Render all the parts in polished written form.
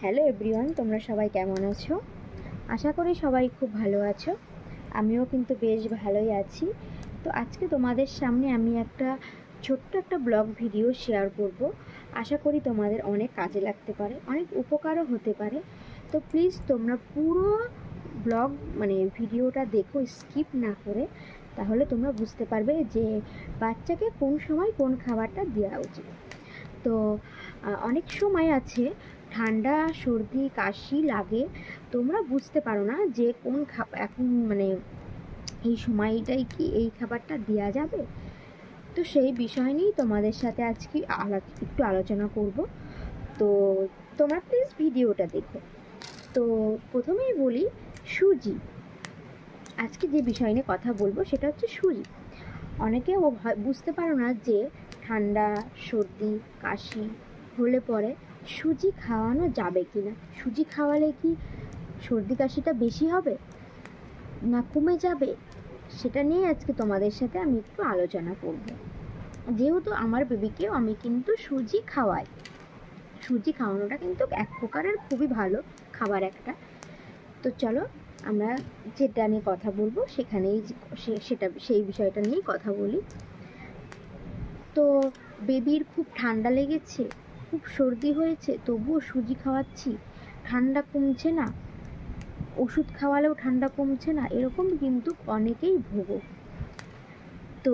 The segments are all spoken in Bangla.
হ্যালো এভরিওয়ান, তোমরা সবাই কেমন আছো? আশা করি সবাই খুব ভালো আছো। আমিও কিন্তু বেশ ভালোই আছি। তো আজকে তোমাদের সামনে আমি ছোট্ট একটা ব্লগ ভিডিও শেয়ার করব। আশা করি তোমাদের অনেক কাজে লাগতে পারে, অনেক উপকারও হতে পারে। তো প্লিজ তোমরা পুরো ব্লগ ভিডিওটা দেখো, স্কিপ না করে। তাহলে তোমরা বুঝতে পারবে যে বাচ্চাকে কোন সময় কোন খাবারটা দেওয়া উচিত। তো অনেক সময় আছে ঠান্ডা সর্দি কাশি লাগে, তোমরা বুঝতে পারো না যে কোন এখন এই সময়টাই কি এই খাবারটা দেওয়া যাবে। তো সেই বিষয় নিয়েই তোমাদের সাথে আজকে একটু আলোচনা করব। তো তোমরা প্লিজ ভিডিওটা দেখো। তো প্রথমেই বলি সুজি। আজকে যে বিষয় নিয়ে কথা বলবো সেটা হচ্ছে সুজি। অনেকে বুঝতে পারো না যে ঠান্ডা সর্দি কাশি হলে পরে সুজি খাওয়ানো যাবে কি না। সুজি খাওয়ালে কি সর্দি কাশিটা বেশি হবে না কমে যাবে, সেটা নিয়ে আজকে তোমাদের সাথে আমি একটু আলোচনা করব। যেহেতু আমার বেবিকেও আমি কিন্তু সুজি খাওয়াই। সুজি খাওয়ানোটা কিন্তু এক প্রকারের খুবই ভালো খাবার একটা। তো চলো আমরা যেটা নিয়ে কথা বলবো সেই বিষয়টা নিয়েই কথা বলি। তো বেবির খুব ঠান্ডা লেগেছে, খুব সর্দি হয়েছে, তবুও সুজি খাওয়াচ্ছি, ঠান্ডা কমছে না, ওষুধ খাওয়ালেও ঠান্ডা কমছে না, এরকম কিন্তু অনেকেই ভোগো। তো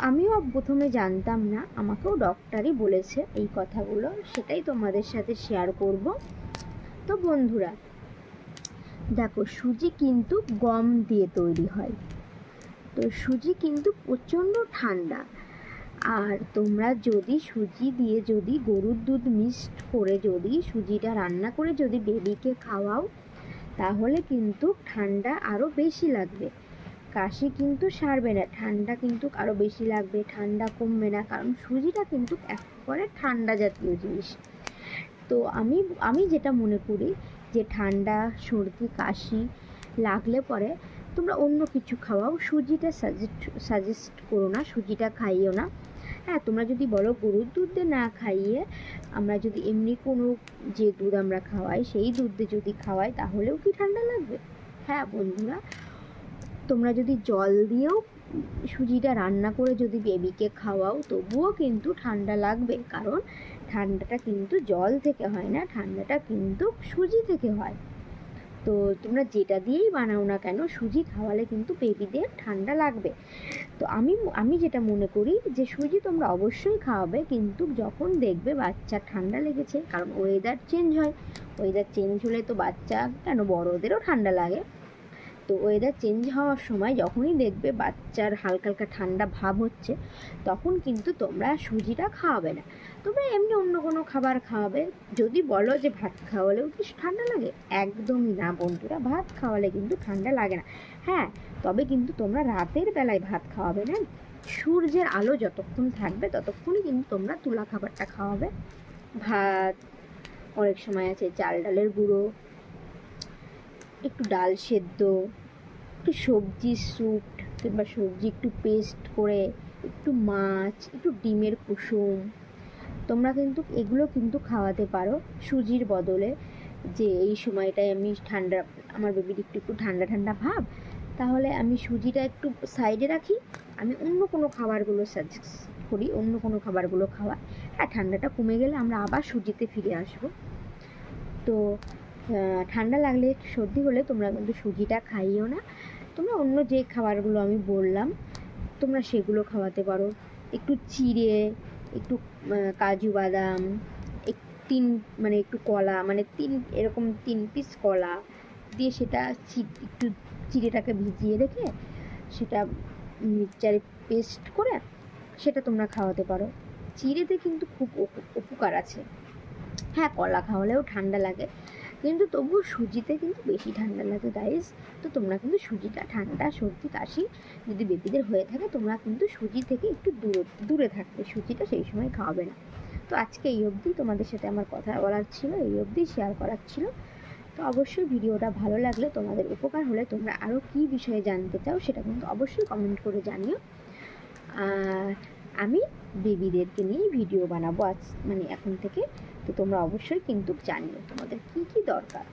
আমিও প্রথমে জানতাম না, আমাকেও ডক্টরই বলেছে এই কথাগুলো, সেটাই তোমাদের সাথে শেয়ার করব। তো বন্ধুরা দেখো, সুজি কিন্তু গম দিয়ে তৈরি হয়। তো সুজি কিন্তু প্রচণ্ড ঠান্ডা। আর তোমরা যদি সুজি দিয়ে যদি গরুর দুধ মিক্সড করে যদি সুজিটা রান্না করে যদি বেবিকে খাওয়াও, তাহলে কিন্তু ঠান্ডা আরও বেশি লাগবে। কাশি কিন্তু সারবে না, ঠান্ডা কিন্তু আরও বেশি লাগবে, ঠান্ডা কমবে না, কারণ সুজিটা কিন্তু একেবারে ঠান্ডা জাতীয় জিনিস। তো আমি যেটা মনে করি যে ঠান্ডা সর্দি কাশি লাগলে পরে তোমরা অন্য কিছু খাওয়াও, সুজিটা সাজেস্ট করো না, সুজিটা খাইও না। হ্যাঁ, তোমরা যদি বলো গরুর দুধ দিয়ে না খাইয়ে আমরা যদি এমনি কোনো যে দুধ আমরা খাওয়াই সেই দুধ দিয়ে যদি খাওয়াই, তাহলেও কি ঠান্ডা লাগবে? হ্যাঁ বন্ধুরা, তোমরা যদি জল দিয়েও সুজিটা রান্না করে যদি বেবিকে খাওয়াও, তবুও কিন্তু ঠান্ডা লাগবে, কারণ ঠান্ডাটা কিন্তু জল থেকে হয় না, ঠান্ডাটা কিন্তু সুজি থেকে হয়। তো তোমরা যেটা দিয়েই বানাও না কেন, সুজি খাওয়ালে কিন্তু বেবিদের ঠান্ডা লাগবে। তো আমি যেটা মনে করি যে সুজি তোমরা অবশ্যই খাওয়াবে, কিন্তু যখন দেখবে বাচ্চার ঠান্ডা লেগেছে, কারণ ওয়েদার চেঞ্জ হয়, ওয়েদার চেঞ্জ হলে তো বাচ্চা কেন বড়োদেরও ঠান্ডা লাগে। তো ওয়েদার চেঞ্জ হওয়ার সময় যখনই দেখবে বাচ্চার হালকা হালকা ঠান্ডা ভাব হচ্ছে, তখন কিন্তু তোমরা সুজিটা খাওয়াবে না, তোমরা এমনি অন্য কোনো খাবার খাওয়াবে। যদি বলো যে ভাত খাওয়ালেও কি ঠান্ডা লাগে, একদমই না বন্ধুরা, ভাত খাওয়ালে কিন্তু ঠান্ডা লাগে না। হ্যাঁ, তবে কিন্তু তোমরা রাতের বেলায় ভাত খাওয়াবে না, সূর্যের আলো যতক্ষণ থাকবে ততক্ষণই কিন্তু তোমরা তুলা খাবারটা খাওয়াবে। ভাত, অনেক সময় আছে চাল ডালের গুঁড়ো, একটু ডাল সেদ্ধ, একটু সবজি স্যুপ কিংবা সবজি একটু পেস্ট করে, একটু মাছ, একটু ডিমের কুসুম, তোমরা কিন্তু এগুলো কিন্তু খাওয়াতে পারো সুজির বদলে। যে এই সময়টায় আমি আমার বেবির একটু ঠান্ডা ঠান্ডা ভাব, তাহলে আমি সুজিটা একটু সাইডে রাখি, আমি অন্য কোনো খাবারগুলো সাজেস্ট করি, অন্য কোনো খাবারগুলো খাওয়া। হ্যাঁ, ঠান্ডাটা কমে গেলে আমরা আবার সুজিতে ফিরে আসবো। তো ঠান্ডা লাগলে সর্দি হলে তোমরা কিন্তু সুজিটা খাইও না, তোমরা অন্য যে খাবারগুলো আমি বললাম তোমরা সেগুলো খাওয়াতে পারো। একটু চিড়ে, একটু কাজু বাদাম, একটু কলা, এরকম 3 পিস কলা দিয়ে সেটা একটু চিড়েটাকে ভিজিয়ে রেখে সেটা মিক্সচারে পেস্ট করে সেটা তোমরা খাওয়াতে পারো। চিড়েতে কিন্তু খুব উপকার আছে। হ্যাঁ, কলা খাওয়ালেও ঠান্ডা লাগে, কিন্তু তবুও সুজিতে কিন্তু বেশি ঠান্ডা লাগে গাইস। তো তোমরা কিন্তু সুজিটা, ঠান্ডা সর্দি কাশি যদি বেবিদের হয়ে থাকে, তোমরা কিন্তু সুজি থেকে একটু দূরে থাকবে, সুজিটা সেই সময় খাওয়াবে না। তো আজকে এই অবধি তোমাদের সাথে আমার কথা বলার ছিল, এই অবধি শেয়ার করার ছিল। তো অবশ্যই ভিডিওটা ভালো লাগলে, তোমাদের উপকার হলে, তোমরা আরও কী বিষয়ে জানতে চাও সেটা কিন্তু অবশ্যই কমেন্ট করে জানিও। আর আমি বেবিদেরকে নিয়েই ভিডিও বানাবো আজ, মানে এখন থেকে। তো তোমরা অবশ্যই কিন্তু জানিও তোমাদের কি কি দরকার।